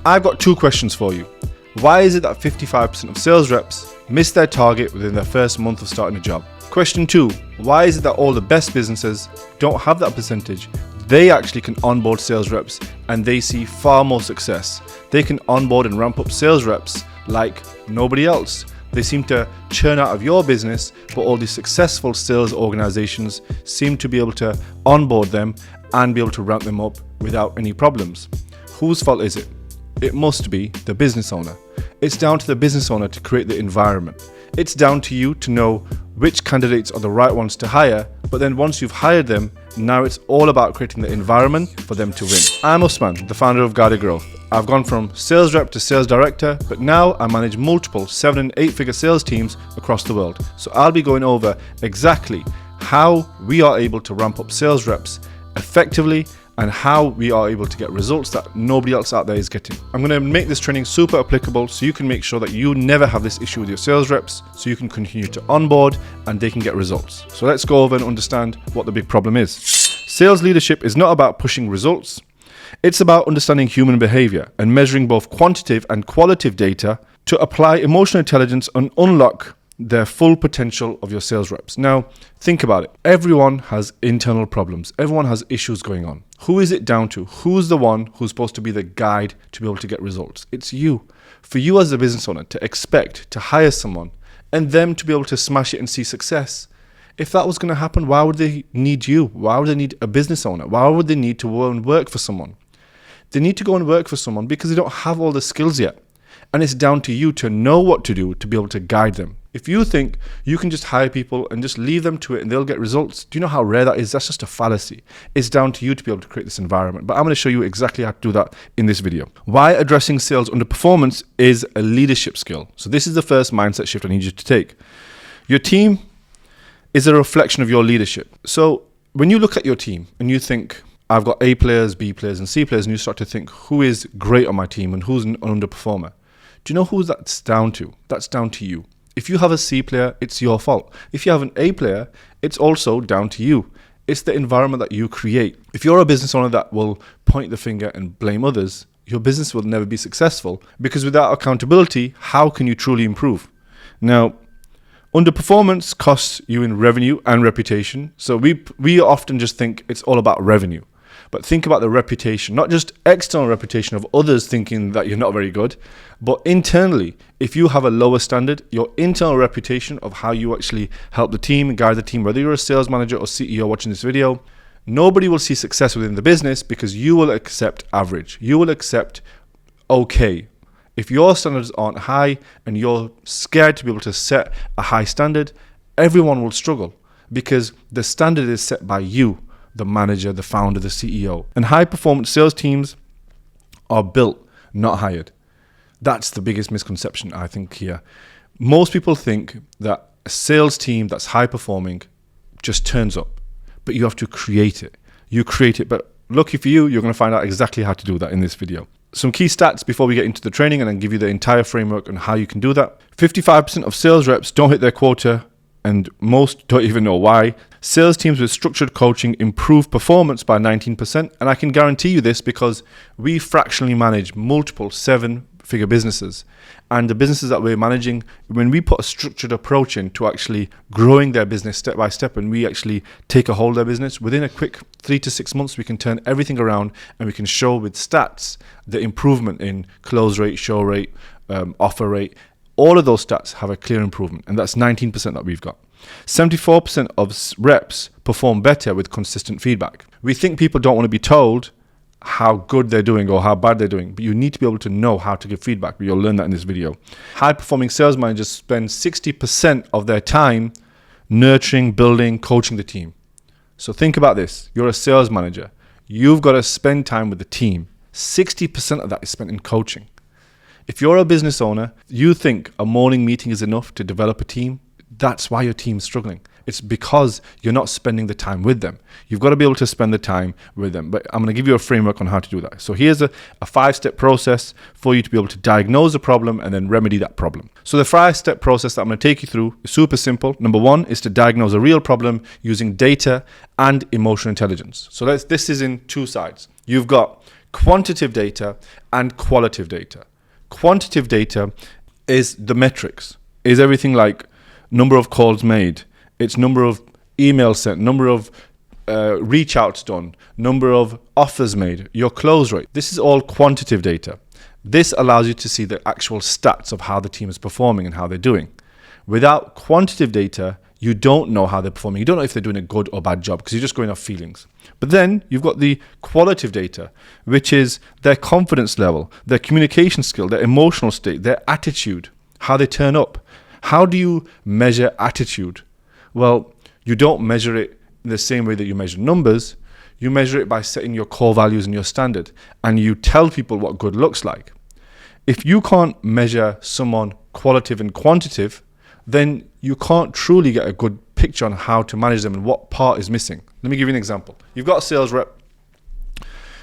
I've got two questions for you. Why is it that 55% of sales reps miss their target within their first month of starting a job? Question 2, why is it that all the best businesses don't have that percentage? They actually can onboard sales reps and they see far more success. They can onboard and ramp up sales reps like nobody else. They seem to churn out of your business, but all these successful sales organizations seem to be able to onboard them and be able to ramp them up without any problems. Whose fault is it? It must be the business owner. It's down to the business owner to create the environment. It's down to you to know which candidates are the right ones to hire, but then once you've hired them, now it's all about creating the environment for them to win. I'm Usman, the founder of Guided Growth. I've gone from sales rep to sales director, but now I manage multiple 7- and 8-figure sales teams across the world. So I'll be going over exactly how we are able to ramp up sales reps effectively and how we are able to get results that nobody else out there is getting. I'm going to make this training super applicable so you can make sure that you never have this issue with your sales reps, so you can continue to onboard and they can get results. So let's go over and understand what the big problem is. Sales leadership is not about pushing results. It's about understanding human behavior and measuring both quantitative and qualitative data to apply emotional intelligence and unlock their full potential of your sales reps. Now, think about it. Everyone has internal problems. Everyone has issues going on. Who is it down to? Who's the one who's supposed to be the guide to be able to get results? It's you. For you as a business owner to expect to hire someone and them to be able to smash it and see success. If that was going to happen, why would they need you? Why would they need a business owner? Why would they need to go and work for someone? They need to go and work for someone because they don't have all the skills yet. And it's down to you to know what to do to be able to guide them. If you think you can just hire people and just leave them to it and they'll get results, do you know how rare that is? That's just a fallacy. It's down to you to be able to create this environment. But I'm going to show you exactly how to do that in this video. Why addressing sales underperformance is a leadership skill. So this is the first mindset shift I need you to take. Your team is a reflection of your leadership. So when you look at your team and you think, I've got A players, B players, and C players, and you start to think, who is great on my team and who's an underperformer? Do you know who that's down to? That's down to you. If you have a C player, it's your fault. If you have an A player, it's also down to you. It's the environment that you create. If you're a business owner that will point the finger and blame others, your business will never be successful, because without accountability, how can you truly improve? Now, underperformance costs you in revenue and reputation. So we often just think it's all about revenue. But think about the reputation, not just external reputation of others thinking that you're not very good, but internally, if you have a lower standard, your internal reputation of how you actually help the team and guide the team, whether you're a sales manager or CEO watching this video, nobody will see success within the business because you will accept average. You will accept okay. If your standards aren't high and you're scared to be able to set a high standard, everyone will struggle because the standard is set by you, the manager, the founder, the CEO. And high performance sales teams are built, not hired. That's the biggest misconception, I think, here. Most people think that a sales team that's high performing just turns up, but you have to create it. You create it, but lucky for you, you're going to find out exactly how to do that in this video. Some key stats before we get into the training and then give you the entire framework on how you can do that. 55% of sales reps don't hit their quota, and most don't even know why. Sales teams with structured coaching improve performance by 19%. And I can guarantee you this because we fractionally manage multiple 7-figure businesses. And the businesses that we're managing, when we put a structured approach in to actually growing their business step by step, and we actually take a hold of their business, within a quick 3 to 6 months, we can turn everything around and we can show with stats the improvement in close rate, show rate, offer rate. All of those stats have a clear improvement, and that's 19% that we've got. 74% of reps perform better with consistent feedback. We think people don't want to be told how good they're doing or how bad they're doing, but you need to be able to know how to give feedback. You'll learn that in this video. High-performing sales managers spend 60% of their time nurturing, building, coaching the team. So think about this. You're a sales manager. You've got to spend time with the team. 60% of that is spent in coaching. If you're a business owner, you think a morning meeting is enough to develop a team, that's why your team's struggling. It's because you're not spending the time with them. You've got to be able to spend the time with them. But I'm going to give you a framework on how to do that. So here's a 5-step process for you to be able to diagnose a problem and then remedy that problem. So the 5-step process that I'm going to take you through is super simple. Number 1 is to diagnose a real problem using data and emotional intelligence. So this is in 2 sides. You've got quantitative data and qualitative data. Quantitative data is the metrics, is everything like number of calls made, it's number of emails sent, number of reach outs done, number of offers made, your close rate. This is all quantitative data. This allows you to see the actual stats of how the team is performing and how they're doing. Without quantitative data, you don't know how they're performing. You don't know if they're doing a good or bad job because you're just going off feelings. But then you've got the qualitative data, which is their confidence level, their communication skill, their emotional state, their attitude, how they turn up. How do you measure attitude? Well, you don't measure it in the same way that you measure numbers. You measure it by setting your core values and your standard, and you tell people what good looks like. If you can't measure someone qualitative and quantitative, then you can't truly get a good picture on how to manage them and what part is missing. Let me give you an example. You've got a sales rep.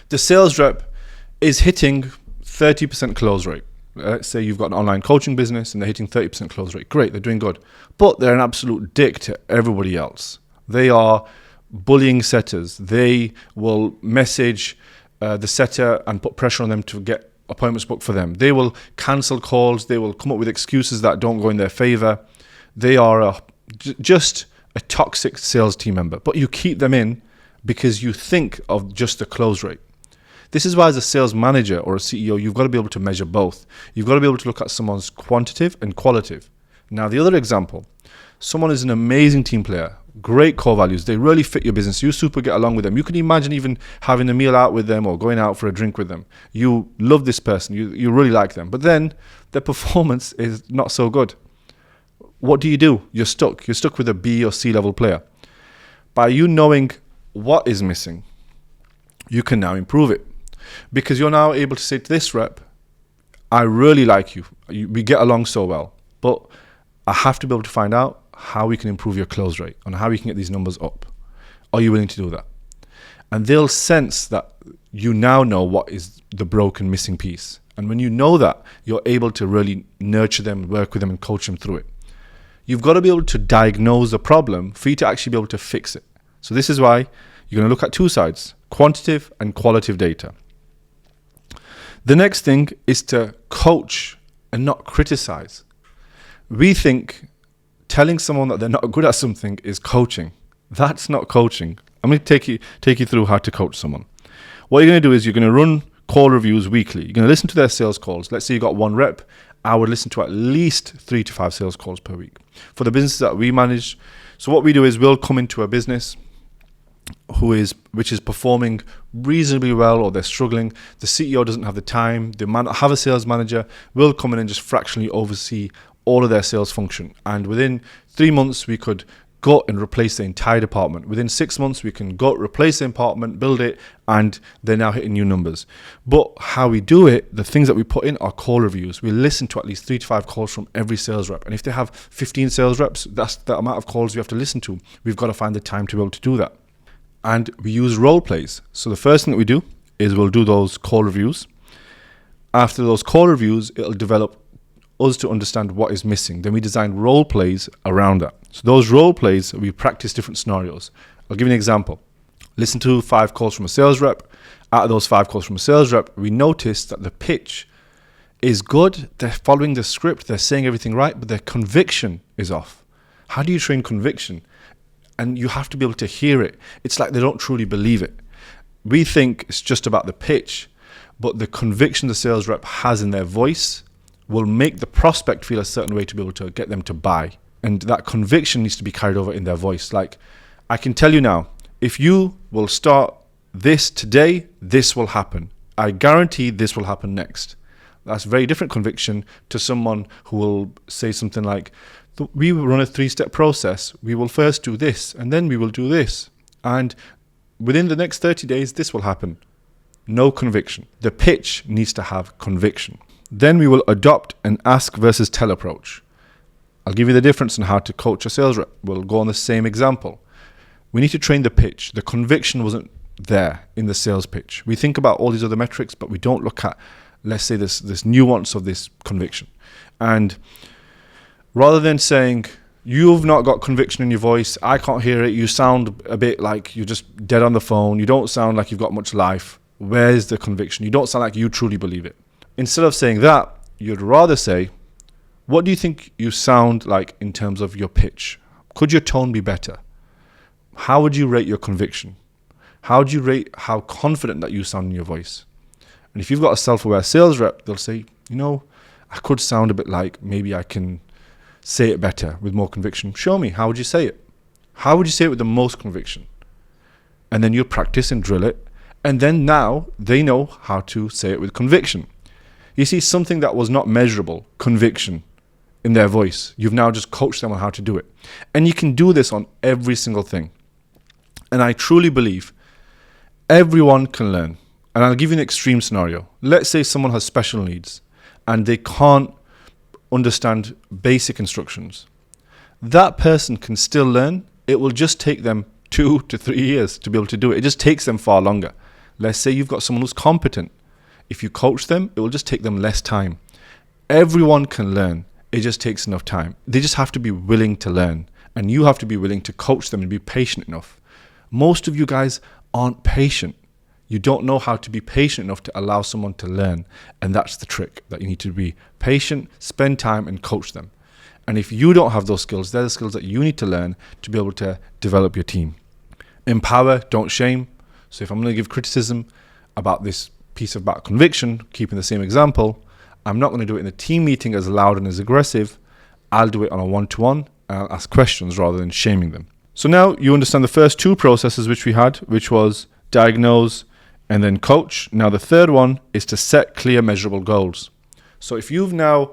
The sales rep is hitting 30% close rate. Let's say you've got an online coaching business and they're hitting 30% close rate. Great, they're doing good. But they're an absolute dick to everybody else. They are bullying setters. They will message the setter and put pressure on them to get appointments booked for them. They will cancel calls. They will come up with excuses that don't go in their favor. They are just a toxic sales team member, but you keep them in because you think of just the close rate. This is why as a sales manager or a CEO, you've got to be able to measure both. You've got to be able to look at someone's quantitative and qualitative. Now, the other example, someone is an amazing team player, great core values. They really fit your business. You super get along with them. You can imagine even having a meal out with them or going out for a drink with them. You love this person. You really like them. But then their performance is not so good. What do? You're stuck. You're stuck with a B or C level player. By you knowing what is missing, you can now improve it. Because you're now able to say to this rep, I really like you. We get along so well. But I have to be able to find out how we can improve your close rate and how we can get these numbers up. Are you willing to do that? And they'll sense that you now know what is the broken, missing piece. And when you know that, you're able to really nurture them, work with them and coach them through it. You've got to be able to diagnose the problem for you to actually be able to fix it. So this is why you're going to look at two sides, quantitative and qualitative data. The next thing is to coach and not criticize. We think telling someone that they're not good at something is coaching. That's not coaching. I'm going to take you through how to coach someone. What you're going to do is you're going to run call reviews weekly. You're going to listen to their sales calls. Let's say you got one rep. I would listen to at least 3 to 5 sales calls per week. For the businesses that we manage, so what we do is we'll come into a business which is performing reasonably well, or they're struggling. The CEO doesn't have the time. They have a sales manager. We'll come in and just fractionally oversee all of their sales function. And within 3 months, we could go and replace the entire department. Within 6 months, we can go replace the department, build it, and they're now hitting new numbers. But how we do it, the things that we put in are call reviews. We listen to at least 3 to 5 calls from every sales rep. And if they have 15 sales reps, that's the amount of calls we have to listen to. We've got to find the time to be able to do that. And we use role plays. So the first thing that we do is we'll do those call reviews. After those call reviews, it'll develop us to understand what is missing. Then we design role plays around that. So those role plays, we practice different scenarios. I'll give you an example. Listen to 5 calls from a sales rep. Out of those 5 calls from a sales rep, we notice that the pitch is good. They're following the script. They're saying everything right, but their conviction is off. How do you train conviction? And you have to be able to hear it. It's like they don't truly believe it. We think it's just about the pitch, but the conviction the sales rep has in their voice will make the prospect feel a certain way to be able to get them to buy. And that conviction needs to be carried over in their voice. Like, I can tell you now, if you will start this today, this will happen. I guarantee this will happen next. That's very different conviction to someone who will say something like, we will run a 3-step process. We will first do this, and then we will do this. And within the next 30 days, this will happen. No conviction. The pitch needs to have conviction. Then we will adopt an ask versus tell approach. I'll give you the difference in how to coach a sales rep. We'll go on the same example. We need to train the pitch. The conviction wasn't there in the sales pitch. We think about all these other metrics, but we don't look at, let's say, this nuance of this conviction. And rather than saying, you've not got conviction in your voice, I can't hear it, you sound a bit like you're just dead on the phone, you don't sound like you've got much life, Where's the conviction? You don't sound like you truly believe it. Instead of saying that, you'd rather say, what do you think you sound like in terms of your pitch? Could your tone be better? How would you rate your conviction? How would you rate how confident that you sound in your voice? And if you've got a self-aware sales rep, they'll say, I could sound a bit like maybe I can say it better with more conviction. Show me. How would you say it? How would you say it with the most conviction? And then you'll practice and drill it. And then now they know how to say it with conviction. You see, something that was not measurable, conviction, in their voice, you've now just coached them on how to do it. And you can do this on every single thing. And I truly believe everyone can learn. And I'll give you an extreme scenario. Let's say someone has special needs and they can't understand basic instructions. That person can still learn. It will just take them 2 to 3 years to be able to do it. It just takes them far longer. Let's say you've got someone who's competent. If you coach them, it will just take them less time. Everyone can learn. It just takes enough time. They just have to be willing to learn. And you have to be willing to coach them and be patient enough. Most of you guys aren't patient. You don't know how to be patient enough to allow someone to learn. And that's the trick, that you need to be patient, spend time and coach them. And if you don't have those skills, they're the skills that you need to learn to be able to develop your team. Empower, don't shame. So if I'm going to give criticism about this piece about conviction, keeping the same example, I'm not going to do it in a team meeting as loud and as aggressive. I'll do it on a one-to-one and I'll ask questions rather than shaming them. So now you understand the first two processes which we had, which was diagnose and then coach. Now the third one is to set clear measurable goals. So if you've now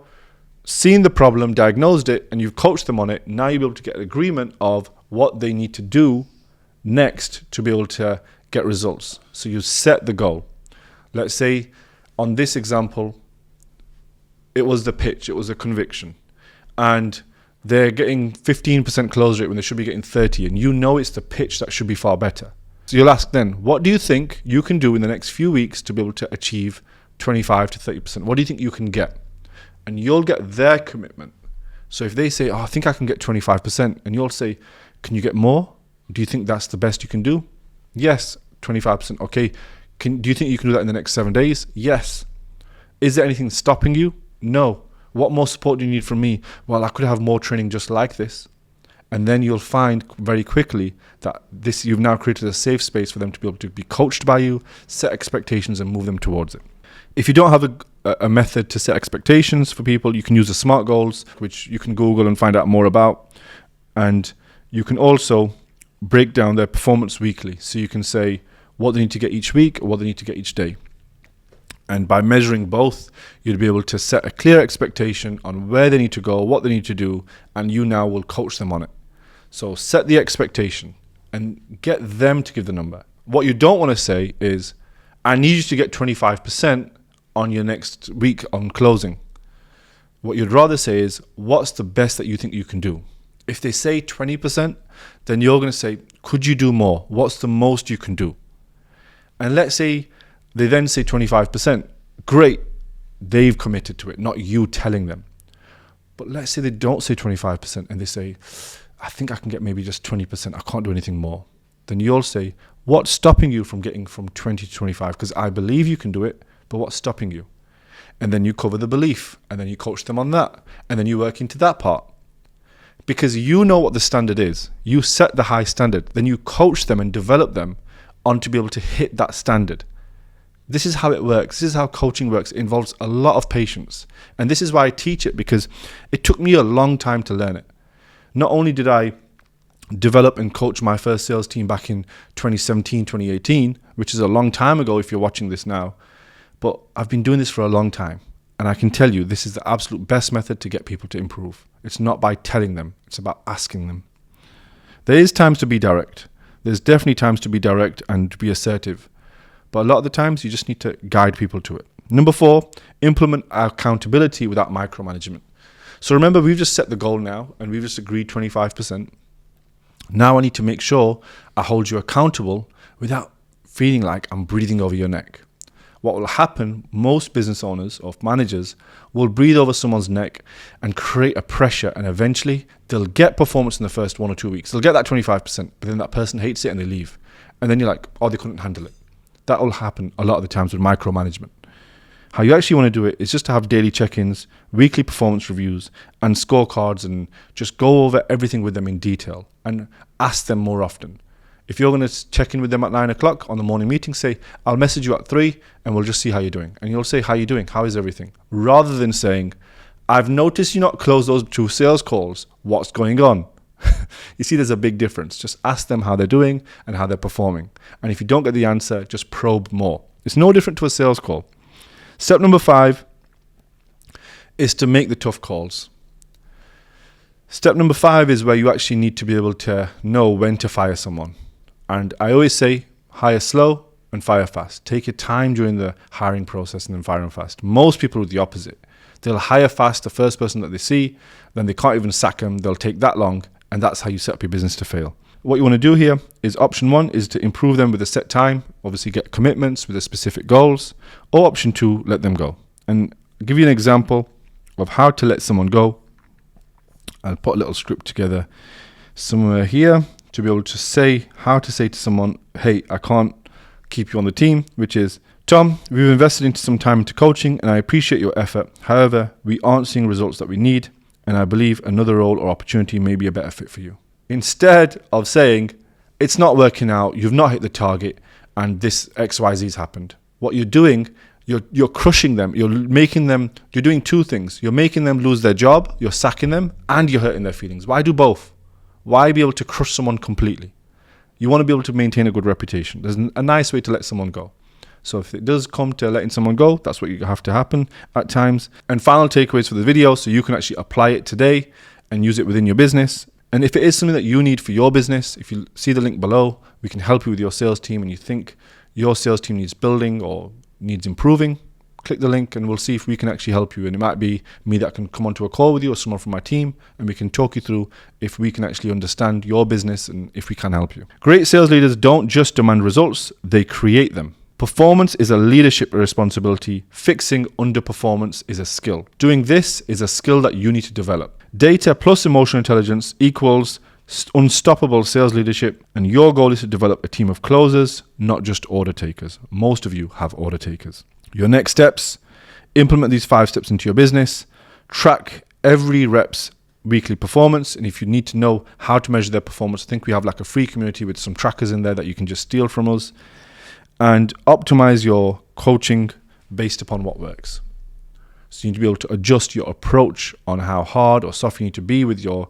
seen the problem, diagnosed it, and you've coached them on it, now you'll be able to get an agreement of what they need to do next to be able to get results. So you set the goal. Let's say on this example, it was the pitch, it was a conviction, and they're getting 15% close rate when they should be getting 30, and you know it's the pitch that should be far better. So you'll ask then, what do you think you can do in the next few weeks to be able to achieve 25 to 30%? What do you think you can get? And you'll get their commitment. So if they say, I think I can get 25%, and you'll say, can you get more? Do you think that's the best you can do? Yes, 25%. Okay. Do you think you can do that in the next 7 days? Yes. Is there anything stopping you? No. What more support do you need from me? Well, I could have more training just like this. And then you'll find very quickly that you've now created a safe space for them to be able to be coached by you, set expectations and move them towards it. If you don't have a method to set expectations for people, you can use the SMART goals, which you can Google and find out more about. And you can also break down their performance weekly. So you can say what they need to get each week or what they need to get each day. And by measuring both, you'll be able to set a clear expectation on where they need to go, what they need to do, and you now will coach them on it. So set the expectation and get them to give the number. What you don't want to say is, I need you to get 25% on your next week on closing. What you'd rather say is, what's the best that you think you can do? If they say 20%, then you're going to say, could you do more? What's the most you can do? And let's say they then say 25%. Great. They've committed to it, not you telling them. But let's say they don't say 25% and they say, I think I can get maybe just 20%. I can't do anything more. Then you'll say, what's stopping you from getting from 20 to 25? Because I believe you can do it, but what's stopping you? And then you cover the belief and then you coach them on that. And then you work into that part. Because you know what the standard is. You set the high standard. Then you coach them and develop them on to be able to hit that standard. This is how it works. This is how coaching works. It involves a lot of patience. And this is why I teach it, because it took me a long time to learn it. Not only did I develop and coach my first sales team back in 2017, 2018, which is a long time ago if you're watching this now, but I've been doing this for a long time. And I can tell you, this is the absolute best method to get people to improve. It's not by telling them. It's about asking them. There is times to be direct. There's definitely times to be direct and to be assertive. But a lot of the times, you just need to guide people to it. Number 4, implement accountability without micromanagement. So remember, we've just set the goal now, and we've just agreed 25%. Now I need to make sure I hold you accountable without feeling like I'm breathing over your neck. What will happen, most business owners or managers will breathe over someone's neck and create a pressure, and eventually they'll get performance in the first 1 or 2 weeks. They'll get that 25%, but then that person hates it and they leave. And then you're like, oh, they couldn't handle it. That will happen a lot of the times with micromanagement. How you actually want to do it is just to have daily check-ins, weekly performance reviews, and scorecards, and just go over everything with them in detail and ask them more often. If you're going to check in with them at 9 o'clock on the morning meeting, say, I'll message you at 3 and we'll just see how you're doing. And you'll say, how are you doing? How is everything? Rather than saying, I've noticed you not close those 2 sales calls. What's going on? You see, there's a big difference. Just ask them how they're doing and how they're performing. And if you don't get the answer, just probe more. It's no different to a sales call. Step number 5 is to make the tough calls. Step number 5 is where you actually need to be able to know when to fire someone. And I always say, hire slow and fire fast. Take your time during the hiring process and then fire them fast. Most people do the opposite. They'll hire fast the first person that they see, then they can't even sack them. They'll take that long, and that's how you set up your business to fail. What you want to do here is option 1 is to improve them with a set time, obviously get commitments with the specific goals, or option 2, let them go. And I'll give you an example of how to let someone go. I'll put a little script together somewhere here to be able to say how to say to someone, hey, I can't keep you on the team, which is, Tom, we've invested into some time into coaching and I appreciate your effort. However, we aren't seeing results that we need, and I believe another role or opportunity may be a better fit for you. Instead of saying, it's not working out, you've not hit the target, and this XYZ has happened. What you're doing, you're crushing them. You're doing 2 things. You're making them lose their job, you're sacking them, and you're hurting their feelings. Why do both? Why be able to crush someone completely? You want to be able to maintain a good reputation. There's a nice way to let someone go. So if it does come to letting someone go, that's what you have to happen at times. And final takeaways for the video, so you can actually apply it today and use it within your business. And if it is something that you need for your business, if you see the link below, we can help you with your sales team and you think your sales team needs building or needs improving, click the link and we'll see if we can actually help you. And it might be me that can come onto a call with you or someone from my team, and we can talk you through if we can actually understand your business and if we can help you. Great sales leaders don't just demand results, they create them. Performance is a leadership responsibility. Fixing underperformance is a skill. Doing this is a skill that you need to develop. Data plus emotional intelligence equals unstoppable sales leadership, and your goal is to develop a team of closers, not just order takers. Most of you have order takers. Your next steps: implement these 5 steps into your business, track every rep's weekly performance, and if you need to know how to measure their performance, I think we have like a free community with some trackers in there that you can just steal from us, and optimize your coaching based upon what works. So you need to be able to adjust your approach on how hard or soft you need to be with your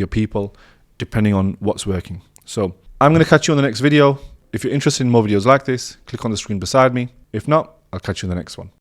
people, depending on what's working. So I'm going to catch you on the next video. If you're interested in more videos like this, click on the screen beside me. If not, I'll catch you in the next one.